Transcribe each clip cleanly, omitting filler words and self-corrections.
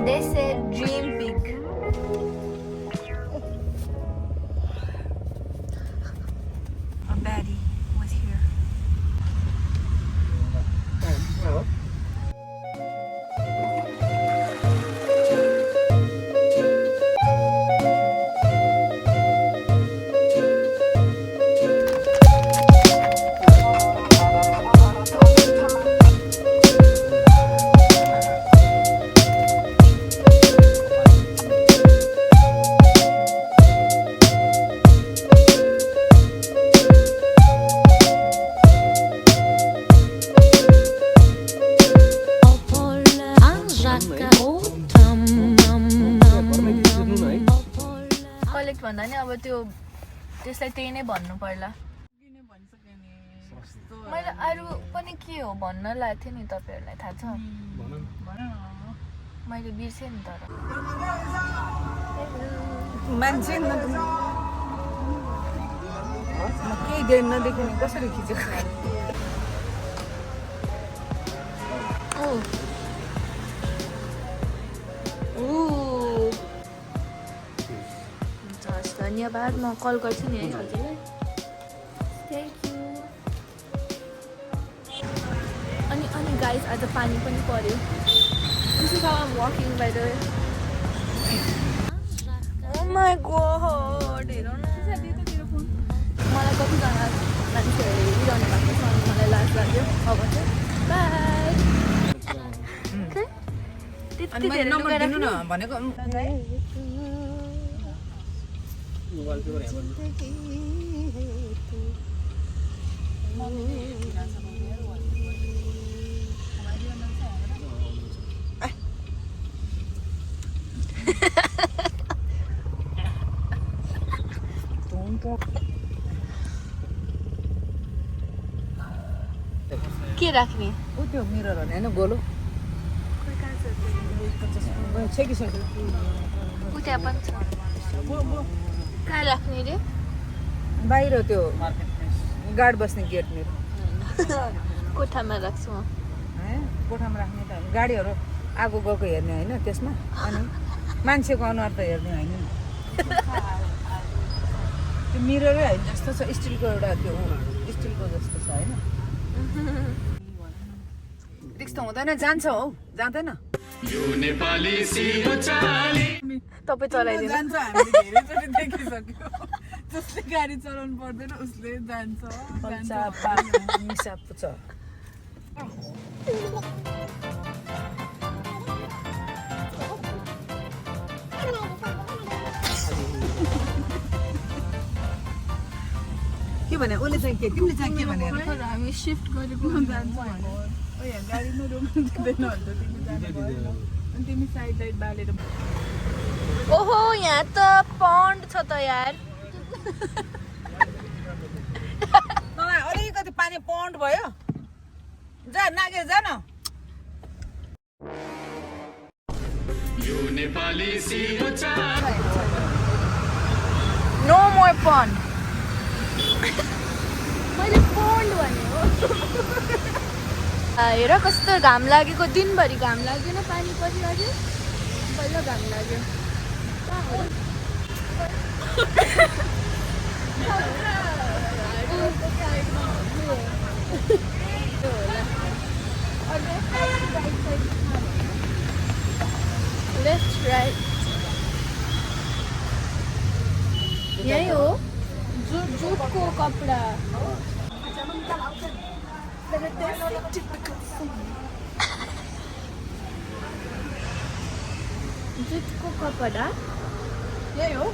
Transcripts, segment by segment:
They said dream big. A baddie was here. Collect भन्दा नि अब त्यो त्यसलाई त्यही नै भन्नु पर्ला मैले अरू पनि के हो भन्न लागेको थिएँ नि तपाईँहरूलाई थाहा छ मैले बिर्सेँ नि तर मान्छे केही देन नदेखिने कसरी खिचेको धन्यवाद म कल गर्छु नि है हजुरलाई थ्याङ्क यू अनि गाइस आज पानी पनि पर्यो this is how I am walking by the way oh my god हेर न मलाई कतिजना मान्छेहरूले हेरिरहनु भएको छ अनि मलाई लाज लाग्यो अब चाहिँ बाई अनि मैले नम्बर दिनु न भनेको के राख्ने उ त्यो मिरर हैन गोलो छेकिसक्यो उ त्यहाँ पनि छ कहाँ राख्ने रे बाहिर त्यो गार्ड बस्ने गेट मेरो कोठामा राख्छु म कोठामा राख्ने त होइन गाडीहरू आगो गएको हेर्ने होइन त्यसमा अनि मान्छेको अनुहार त हेर्ने होइन नि त्यो मिररै होइन जस्तो छ स्टिलको एउटा त्यो स्टिलको जस्तो छ होइन रिक्स त हुँदैन जान्छ हौ जाँदैन तपाईँ चलाइदिनु जान्छ हामीले धेरैचोटि देखिसक्यो जसले गाडी चलाउनु पर्दैन उसले जान्छ मिसा पुछ के भने उसले चाहिँ के तिमीले चाहिँ के भने हामी सिफ्ट गरेको जान्छ गाडीमा रोक्नु दिँदैन भन्छ तिमी जानु अनि तिमी साइड लाइट बालेर ओहो यहाँ त पन्ड छ त यार मलाई अलिकति पानी पन्ड भयो जा नागे जा न नो मोर पन्ड मैले पन्ड भनेको हेर कस्तो घाम लागेको दिनभरि घाम लागेन पानी परिरह्यो बल्ल घाम लाग्यो लेफ्ट राइट यही हो जुटको कपडा जुटको कपडा यही हो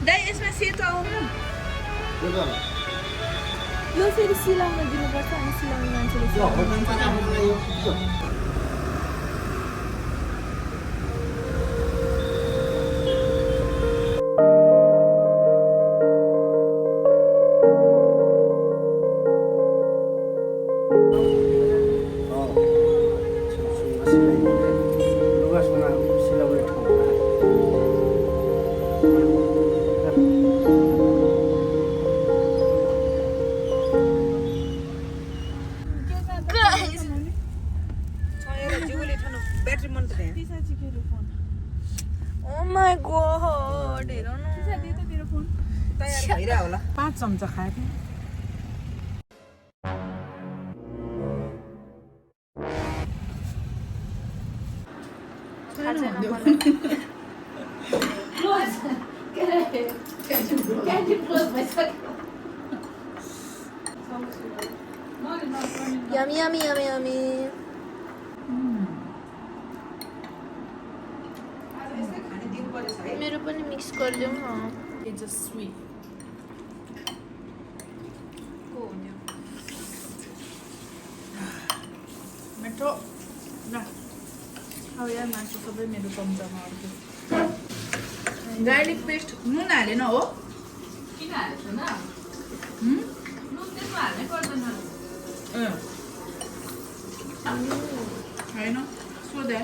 दाइ यसमा सेतो आउनु यो फेरि सिलाउन दिनुपर्छ अनि सिलाउने मान्छेले ब्याट्री मन त तिसा चाहिँ के रे फोन Oh my god, हेर न। तिसा दे त तेरो फोन तयार भइरह होला 5 चम्चा खाए थिएँ Yummy, yummy, yummy, yummy. मेरो पनि मिक्स गरिदेऊ न। It's just sweet. को हो त्यो? मिठो ल खाऊ यार मासु सबै मेरो चम्चामा आउँछ गार्लिक पेस्ट नुन हालेन हो किन हालेछ न नुन त्यसमा हाल्नै पर्दैन होइन सोधा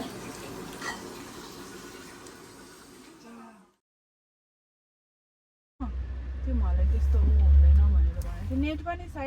त्यो मलाई त्यस्तो उ हुँदैन भनेर भनेको नेट पनि सायद